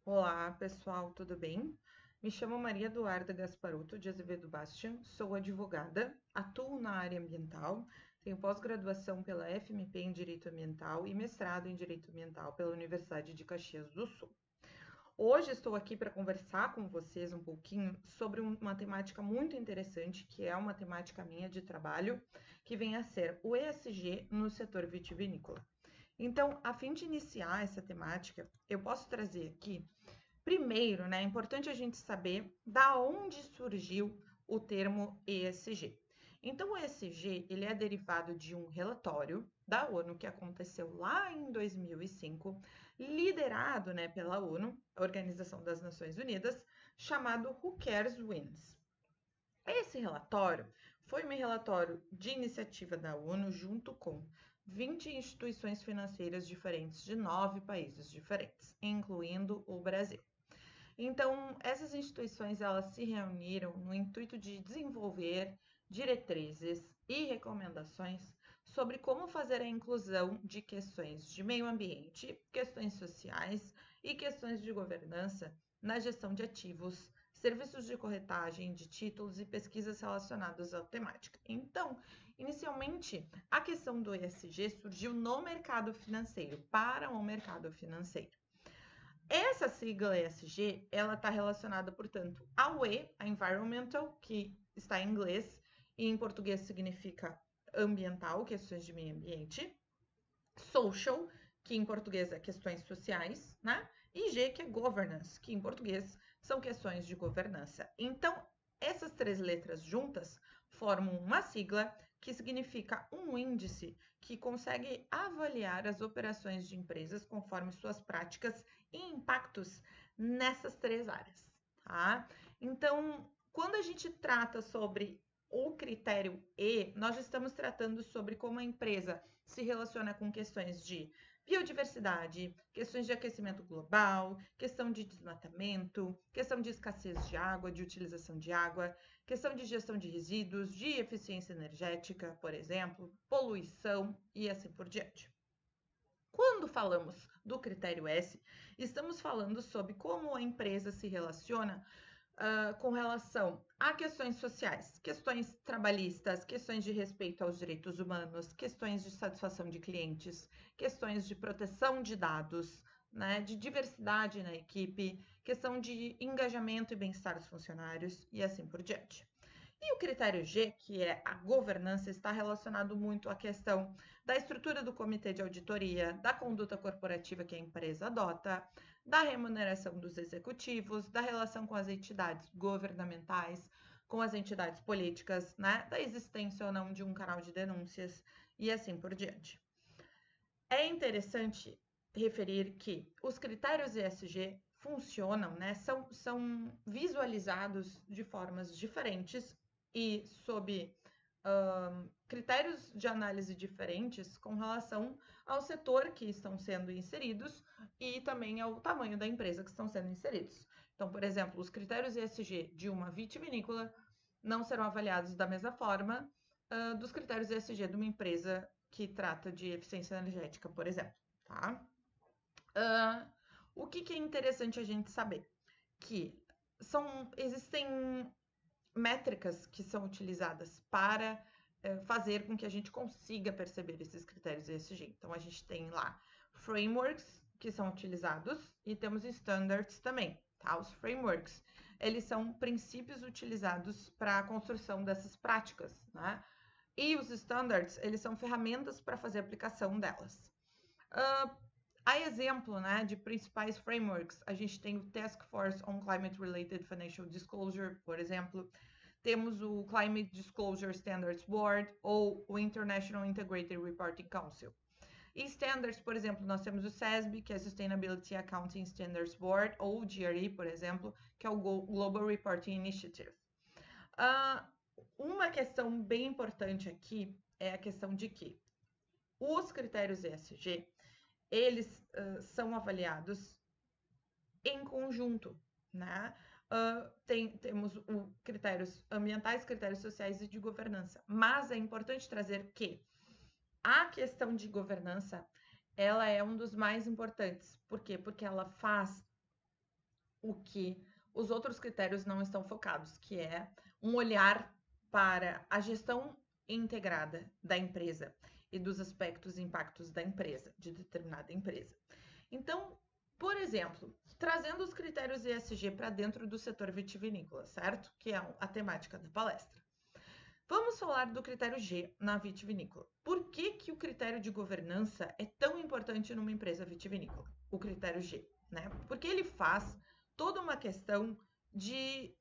Olá, pessoal, tudo bem? Me chamo Maria Eduarda Gasparuto de Azevedo Bastian, sou advogada, atuo na área ambiental, tenho pós-graduação pela FMP em Direito Ambiental e mestrado em Direito Ambiental pela Universidade de Caxias do Sul. Hoje estou aqui para conversar com vocês um pouquinho sobre uma temática muito interessante, que é uma temática minha de trabalho, que vem a ser o ESG no setor vitivinícola. Então, a fim de iniciar essa temática, eu posso trazer aqui. Primeiro, né, é importante a gente saber da onde surgiu o termo ESG. Então, o ESG ele é derivado de um relatório da ONU que aconteceu lá em 2005, liderado, né, pela ONU, a Organização das Nações Unidas, chamado Who Cares Wins. Esse relatório foi um relatório de iniciativa da ONU junto com 20 instituições financeiras diferentes de 9 países diferentes, incluindo o Brasil. Então, essas instituições elas se reuniram no intuito de desenvolver diretrizes e recomendações sobre como fazer a inclusão de questões de meio ambiente, questões sociais e questões de governança na gestão de ativos, serviços de corretagem de títulos e pesquisas relacionadas à temática. Então, inicialmente, a questão do ESG surgiu no mercado financeiro, para o mercado financeiro. Essa sigla ESG, ela está relacionada, portanto, ao E, a environmental, que está em inglês, e em português significa ambiental, questões de meio ambiente, social, que em português é questões sociais, né? E G, que é governance, que em português são questões de governança. Então, essas três letras juntas formam uma sigla que significa um índice que consegue avaliar as operações de empresas conforme suas práticas e impactos nessas três áreas, tá? Então, quando a gente trata sobre o critério E, nós estamos tratando sobre como a empresa se relaciona com questões de biodiversidade, questões de aquecimento global, questão de desmatamento, questão de escassez de água, de utilização de água, questão de gestão de resíduos, de eficiência energética, por exemplo, poluição e assim por diante. Quando falamos do critério S, estamos falando sobre como a empresa se relaciona com relação a questões sociais, questões trabalhistas, questões de respeito aos direitos humanos, questões de satisfação de clientes, questões de proteção de dados, né, de diversidade na equipe, questão de engajamento e bem-estar dos funcionários e assim por diante. E o critério G, que é a governança, está relacionado muito à questão da estrutura do comitê de auditoria, da conduta corporativa que a empresa adota, da remuneração dos executivos, da relação com as entidades governamentais, com as entidades políticas, né? Da existência ou não de um canal de denúncias e assim por diante. É interessante referir que os critérios ESG funcionam, né? São visualizados de formas diferentes e sob critérios de análise diferentes com relação ao setor que estão sendo inseridos e também ao tamanho da empresa que estão sendo inseridos. Então, por exemplo, os critérios ESG de uma vitivinícola não serão avaliados da mesma forma dos critérios ESG de uma empresa que trata de eficiência energética, por exemplo, tá? Uh, o que é interessante a gente saber? Que existem métricas que são utilizadas para fazer com que a gente consiga perceber esses critérios ESG. Então, a gente tem lá frameworks que são utilizados e temos standards também, tá? Os frameworks, eles são princípios utilizados para a construção dessas práticas, né? E os standards, eles são ferramentas para fazer a aplicação delas. A exemplo, né, de principais frameworks, a gente tem o Task Force on Climate-Related Financial Disclosure, por exemplo. Temos o Climate Disclosure Standards Board ou o International Integrated Reporting Council. E standards, por exemplo, nós temos o SASB, que é Sustainability Accounting Standards Board, ou o GRE, por exemplo, que é o Global Reporting Initiative. Uma questão bem importante aqui é a questão de que os critérios ESG, eles são avaliados em conjunto, né? Temos critérios ambientais, critérios sociais e de governança. Mas é importante trazer que a questão de governança, ela é um dos mais importantes. Por quê? Porque ela faz o que os outros critérios não estão focados, que é um olhar para a gestão integrada da empresa e dos aspectos e impactos da empresa, de determinada empresa. Então, por exemplo, trazendo os critérios ESG para dentro do setor vitivinícola, certo? Que é a temática da palestra. Vamos falar do critério G na vitivinícola. Por que, que o critério de governança é tão importante numa empresa vitivinícola? O critério G, né? Porque ele faz toda uma questão de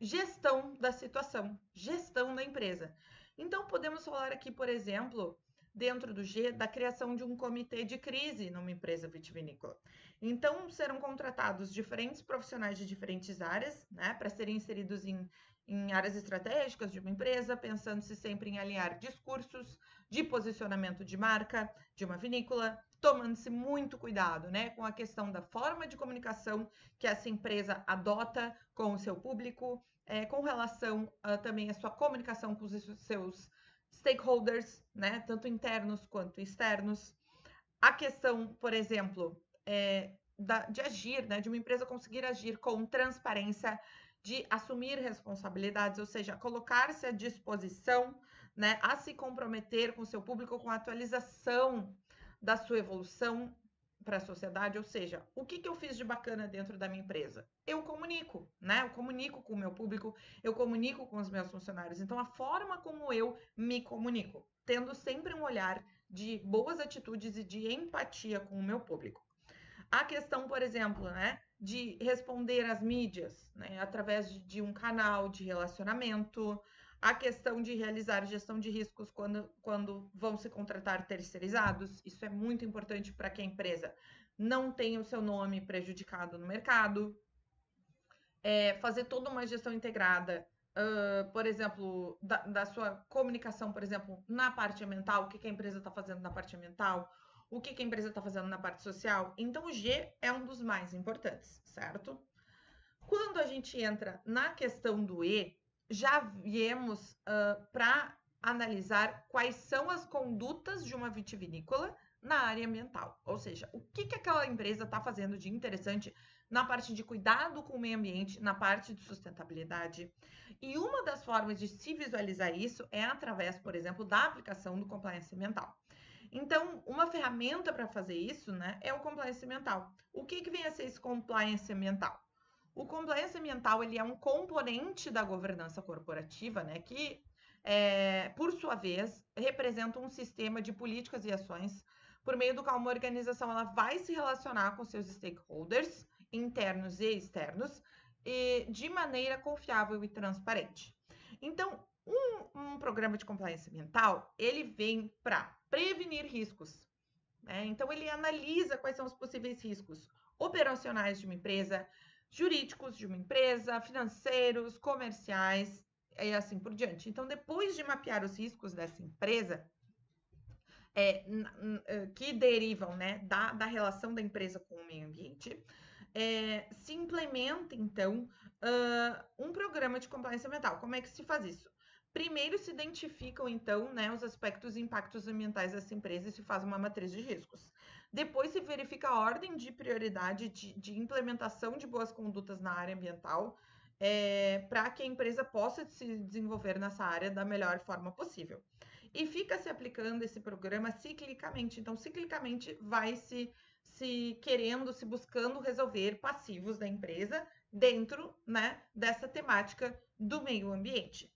gestão da situação, gestão da empresa. Então, podemos falar aqui, por exemplo, dentro do G, da criação de um comitê de crise numa empresa vitivinícola. Então, serão contratados diferentes profissionais de diferentes áreas, né, para serem inseridos em áreas estratégicas de uma empresa, pensando-se sempre em alinhar discursos de posicionamento de marca de uma vinícola, tomando-se muito cuidado, né, com a questão da forma de comunicação que essa empresa adota com o seu público, com relação também à sua comunicação com os seus stakeholders, né, tanto internos quanto externos. A questão, por exemplo, de agir, né, de uma empresa conseguir agir com transparência, de assumir responsabilidades, ou seja, colocar-se à disposição, né, a se comprometer com o seu público com a atualização da sua evolução para a sociedade, ou seja, o que eu fiz de bacana dentro da minha empresa? Eu comunico, né? Eu comunico com o meu público, eu comunico com os meus funcionários. Então, a forma como eu me comunico, tendo sempre um olhar de boas atitudes e de empatia com o meu público. A questão, por exemplo, né, de responder às mídias, né, através de um canal de relacionamento, a questão de realizar gestão de riscos quando vão se contratar terceirizados, isso é muito importante para que a empresa não tenha o seu nome prejudicado no mercado, fazer toda uma gestão integrada, por exemplo, da sua comunicação, por exemplo, na parte ambiental, o que a empresa está fazendo na parte ambiental, o que a empresa está fazendo na parte social. Então, o G é um dos mais importantes, certo? Quando a gente entra na questão do E, já viemos para analisar quais são as condutas de uma vitivinícola na área ambiental. Ou seja, o que aquela empresa está fazendo de interessante na parte de cuidado com o meio ambiente, na parte de sustentabilidade. E uma das formas de se visualizar isso é através, por exemplo, da aplicação do compliance ambiental. Então, uma ferramenta para fazer isso, né, é o compliance ambiental. O que vem a ser esse compliance ambiental? O compliance ambiental ele é um componente da governança corporativa, né, que, por sua vez, representa um sistema de políticas e ações por meio do qual uma organização ela vai se relacionar com seus stakeholders, internos e externos, de maneira confiável e transparente. Então, um programa de compliance ambiental, ele vem para prevenir riscos, né? Então, ele analisa quais são os possíveis riscos operacionais de uma empresa, jurídicos de uma empresa, financeiros, comerciais e assim por diante. Então, depois de mapear os riscos dessa empresa, que derivam, né, da relação da empresa com o meio ambiente, se implementa, então, um programa de compliance ambiental. Como é que se faz isso? Primeiro se identificam, então, né, os aspectos e impactos ambientais dessa empresa e se faz uma matriz de riscos. Depois se verifica a ordem de prioridade de implementação de boas condutas na área ambiental, para que a empresa possa se desenvolver nessa área da melhor forma possível. E fica se aplicando esse programa ciclicamente. Então, ciclicamente vai se querendo, se buscando resolver passivos da empresa dentro, né, dessa temática do meio ambiente.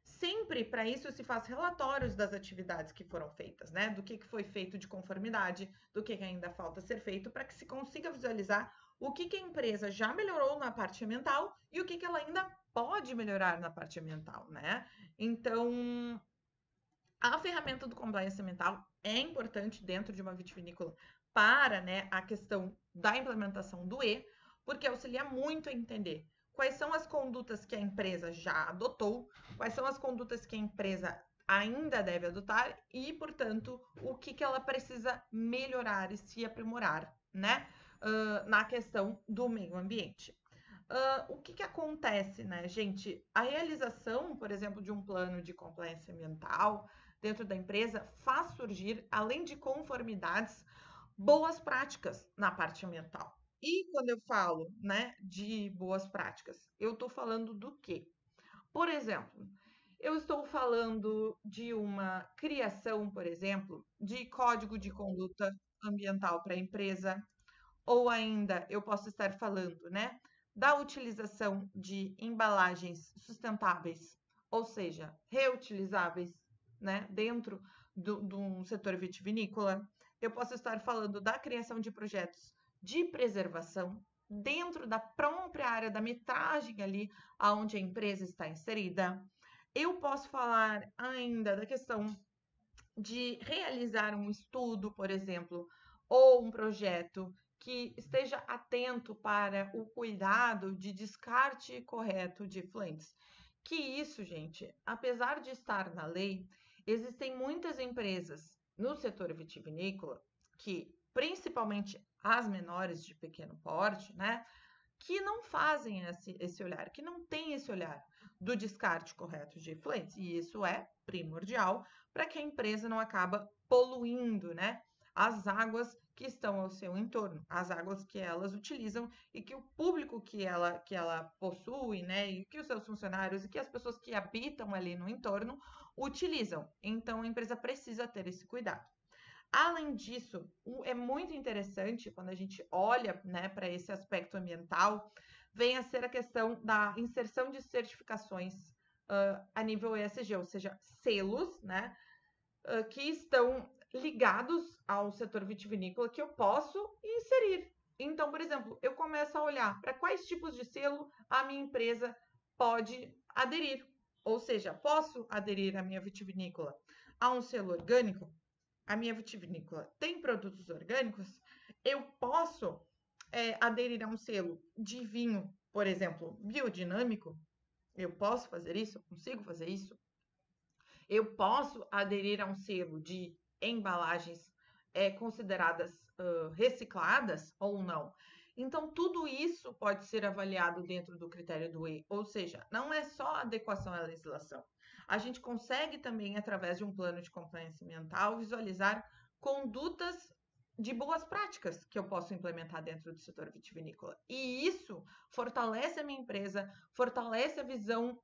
Sempre para isso se faz relatórios das atividades que foram feitas, né? Do que foi feito de conformidade, do que ainda falta ser feito, para que se consiga visualizar o que a empresa já melhorou na parte ambiental e o que ela ainda pode melhorar na parte ambiental, né? Então, a ferramenta do compliance ambiental é importante dentro de uma vitivinícola para, né, a questão da implementação do E, porque auxilia muito a entender quais são as condutas que a empresa já adotou, quais são as condutas que a empresa ainda deve adotar e, portanto, o que ela precisa melhorar e se aprimorar, né, na questão do meio ambiente. O que acontece, né, gente? A realização, por exemplo, de um plano de compliance ambiental dentro da empresa faz surgir, além de conformidades, boas práticas na parte ambiental. E quando eu falo, né, de boas práticas, eu estou falando do quê? Por exemplo, eu estou falando de uma criação, por exemplo, de código de conduta ambiental para a empresa, ou ainda eu posso estar falando, né, da utilização de embalagens sustentáveis, ou seja, reutilizáveis, né, dentro de um setor vitivinícola. Eu posso estar falando da criação de projetos de preservação dentro da própria área da metragem ali aonde a empresa está inserida. Eu posso falar ainda da questão de realizar um estudo, por exemplo, ou um projeto que esteja atento para o cuidado de descarte correto de efluentes. Que isso, gente, apesar de estar na lei, existem muitas empresas no setor vitivinícola que, principalmente as menores de pequeno porte, né, que não fazem esse olhar, que não têm esse olhar do descarte correto de efluentes. E isso é primordial para que a empresa não acaba poluindo, né, as águas que estão ao seu entorno, as águas que elas utilizam e que o público que ela possui, né, e que os seus funcionários e que as pessoas que habitam ali no entorno utilizam. Então a empresa precisa ter esse cuidado. Além disso, é muito interessante quando a gente olha, né, para esse aspecto ambiental, vem a ser a questão da inserção de certificações a nível ESG, ou seja, selos, né, que estão ligados ao setor vitivinícola que eu posso inserir. Então, por exemplo, eu começo a olhar para quais tipos de selo a minha empresa pode aderir. Ou seja, posso aderir à minha vitivinícola a um selo orgânico? A minha vitivinícola tem produtos orgânicos? Eu posso aderir a um selo de vinho, por exemplo, biodinâmico? Eu posso fazer isso? Eu consigo fazer isso? Eu posso aderir a um selo de embalagens consideradas recicladas ou não? Então, tudo isso pode ser avaliado dentro do critério do E, ou seja, não é só adequação à legislação. A gente consegue também, através de um plano de compliance ambiental, visualizar condutas de boas práticas que eu posso implementar dentro do setor vitivinícola. E isso fortalece a minha empresa, fortalece a visão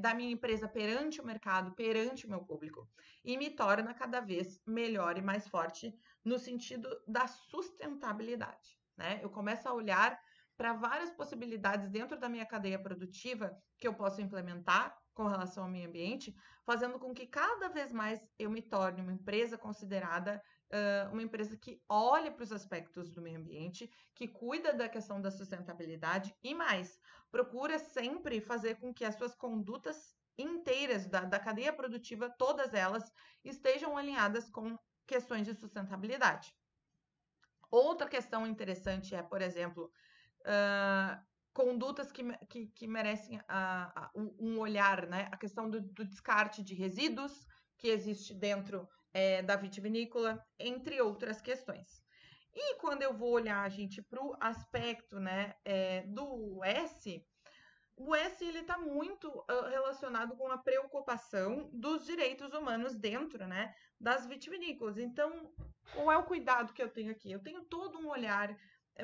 da minha empresa perante o mercado, perante o meu público, e me torna cada vez melhor e mais forte no sentido da sustentabilidade, né? Eu começo a olhar para várias possibilidades dentro da minha cadeia produtiva que eu posso implementar com relação ao meio ambiente, fazendo com que cada vez mais eu me torne uma empresa considerada uma empresa que olha para os aspectos do meio ambiente, que cuida da questão da sustentabilidade e mais, procura sempre fazer com que as suas condutas inteiras da cadeia produtiva, todas elas, estejam alinhadas com questões de sustentabilidade. Outra questão interessante é, por exemplo, condutas que merecem um olhar, né? A questão do descarte de resíduos que existe dentro da vitivinícola, entre outras questões. E quando eu vou olhar, gente, para o aspecto, né, do S, o S ele está muito relacionado com a preocupação dos direitos humanos dentro, né, das vitivinícolas. Então, qual é o cuidado que eu tenho aqui? Eu tenho todo um olhar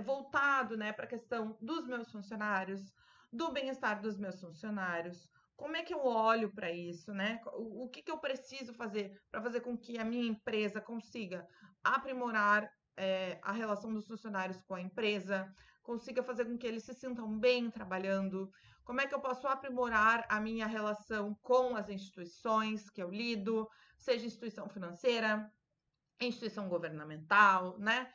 voltado, né, para a questão dos meus funcionários, do bem-estar dos meus funcionários. Como é que eu olho para isso, né? O que eu preciso fazer para fazer com que a minha empresa consiga aprimorar a relação dos funcionários com a empresa, consiga fazer com que eles se sintam bem trabalhando, como é que eu posso aprimorar a minha relação com as instituições que eu lido, seja instituição financeira, instituição governamental, né?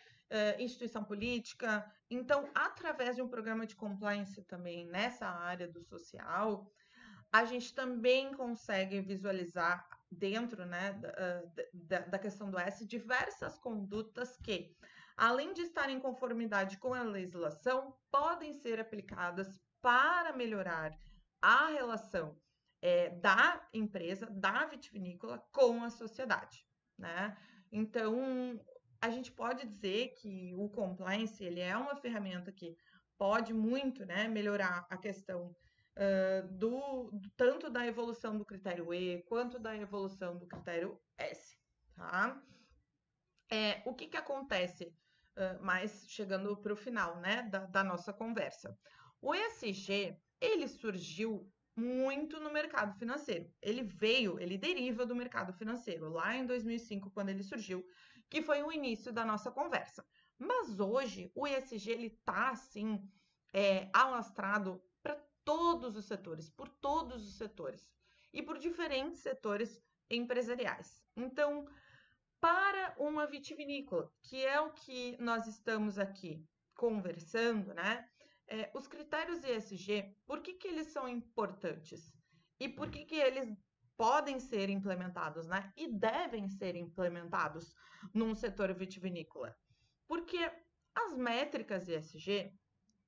Instituição política. Então, através de um programa de compliance também nessa área do social, a gente também consegue visualizar dentro, né, da questão do S diversas condutas que, além de estar em conformidade com a legislação, podem ser aplicadas para melhorar a relação da empresa, da vitivinícola, com a sociedade, né? Então, a gente pode dizer que o compliance ele é uma ferramenta que pode muito, né, melhorar a questão tanto da evolução do critério E quanto da evolução do critério S, tá? O que acontece mais chegando para o final, né, da nossa conversa. O ESG, ele surgiu muito no mercado financeiro. Ele deriva do mercado financeiro, lá em 2005, quando ele surgiu, que foi o início da nossa conversa. Mas hoje, o ESG, ele está, assim, alastrado para todos os setores, por todos os setores, e por diferentes setores empresariais. Então, para uma vitivinícola, que é o que nós estamos aqui conversando, né? Os critérios ESG, por que eles são importantes? E por que eles podem ser implementados, né? E devem ser implementados num setor vitivinícola? Porque as métricas ESG,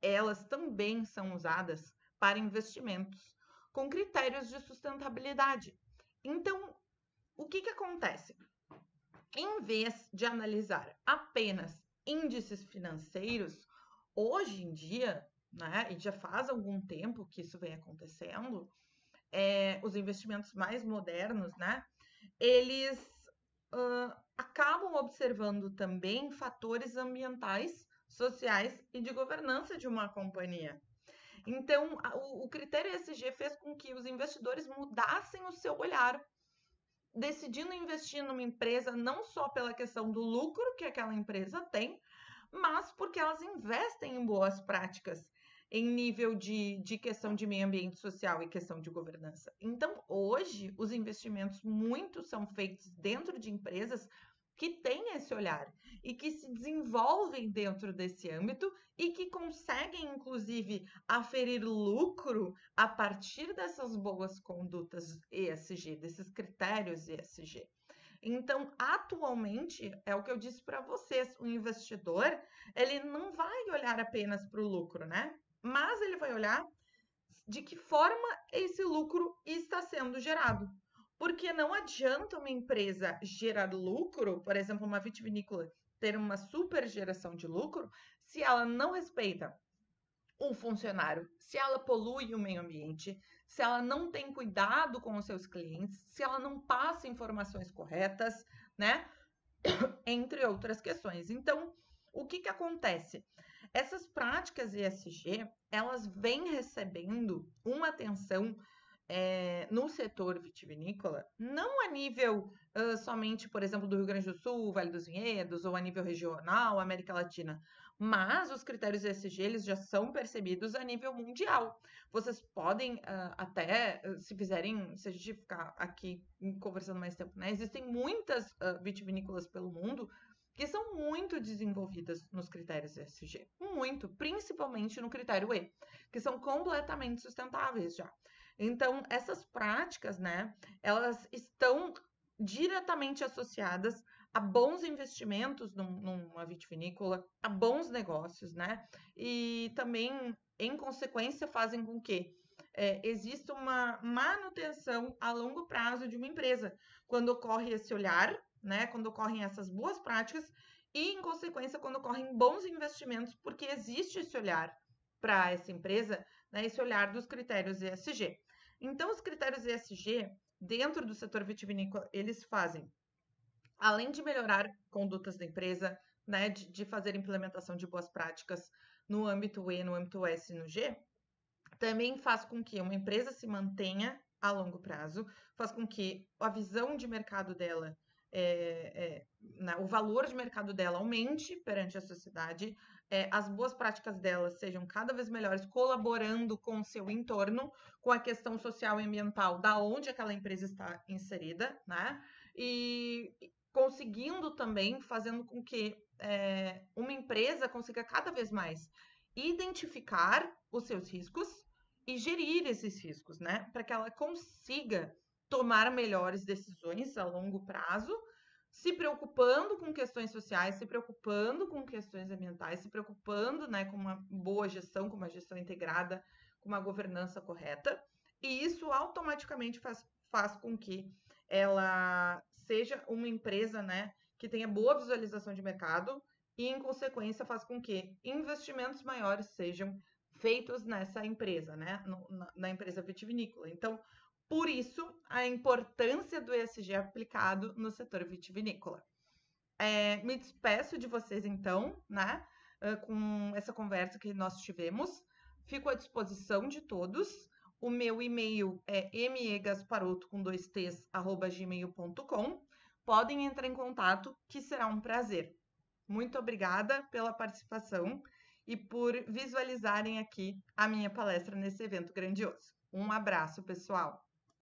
elas também são usadas para investimentos com critérios de sustentabilidade. Então, o que acontece? Em vez de analisar apenas índices financeiros, hoje em dia, né, e já faz algum tempo que isso vem acontecendo, os investimentos mais modernos, né, eles acabam observando também fatores ambientais, sociais e de governança de uma companhia. Então, o critério ESG fez com que os investidores mudassem o seu olhar, decidindo investir numa empresa não só pela questão do lucro que aquela empresa tem, mas porque elas investem em boas práticas em nível de questão de meio ambiente social e questão de governança. Então, hoje, os investimentos muitos são feitos dentro de empresas que têm esse olhar e que se desenvolvem dentro desse âmbito e que conseguem, inclusive, aferir lucro a partir dessas boas condutas ESG, desses critérios ESG. Então, atualmente, é o que eu disse para vocês, o investidor, ele não vai olhar apenas para o lucro, né? Mas ele vai olhar de que forma esse lucro está sendo gerado. Porque não adianta uma empresa gerar lucro, por exemplo, uma vitivinícola ter uma super geração de lucro, se ela não respeita o funcionário, se ela polui o meio ambiente, se ela não tem cuidado com os seus clientes, se ela não passa informações corretas, né? Entre outras questões. Então, o que acontece? Essas práticas ESG, elas vêm recebendo uma atenção no setor vitivinícola, não a nível somente, por exemplo, do Rio Grande do Sul, Vale dos Vinhedos, ou a nível regional, América Latina, mas os critérios ESG eles já são percebidos a nível mundial. Vocês podem até, se fizerem, se a gente ficar aqui conversando mais tempo, né? Existem muitas vitivinícolas pelo mundo que são muito desenvolvidas nos critérios ESG. Muito, principalmente no critério E, que são completamente sustentáveis já. Então, essas práticas, né, elas estão diretamente associadas a bons investimentos numa vitivinícola, a bons negócios, né? E também, em consequência, fazem com que exista uma manutenção a longo prazo de uma empresa, quando ocorre esse olhar, né? Quando ocorrem essas boas práticas e, em consequência, quando ocorrem bons investimentos, porque existe esse olhar para essa empresa, né? Esse olhar dos critérios ESG. Então, os critérios ESG, dentro do setor vitivinícola, eles fazem, além de melhorar condutas da empresa, né, de fazer implementação de boas práticas no âmbito E, no âmbito S e no G, também faz com que uma empresa se mantenha a longo prazo, faz com que a visão de mercado dela, o valor de mercado dela aumente perante a sociedade, as boas práticas dela sejam cada vez melhores, colaborando com o seu entorno, com a questão social e ambiental da onde aquela empresa está inserida, né? E conseguindo também, fazendo com que uma empresa consiga cada vez mais identificar os seus riscos e gerir esses riscos, né? Para que ela consiga tomar melhores decisões a longo prazo, se preocupando com questões sociais, se preocupando com questões ambientais, se preocupando, né, com uma boa gestão, com uma gestão integrada, com uma governança correta. E isso automaticamente faz com que ela seja uma empresa, né, que tenha boa visualização de mercado e, em consequência, faz com que investimentos maiores sejam feitos nessa empresa, né, na empresa vitivinícola. Então, por isso, a importância do ESG aplicado no setor vitivinícola. Me despeço de vocês, então, né? Com essa conversa que nós tivemos. Fico à disposição de todos. O meu e-mail é megasparoto com 2Ts, @gmail.com. Podem entrar em contato, que será um prazer. Muito obrigada pela participação e por visualizarem aqui a minha palestra nesse evento grandioso. Um abraço, pessoal!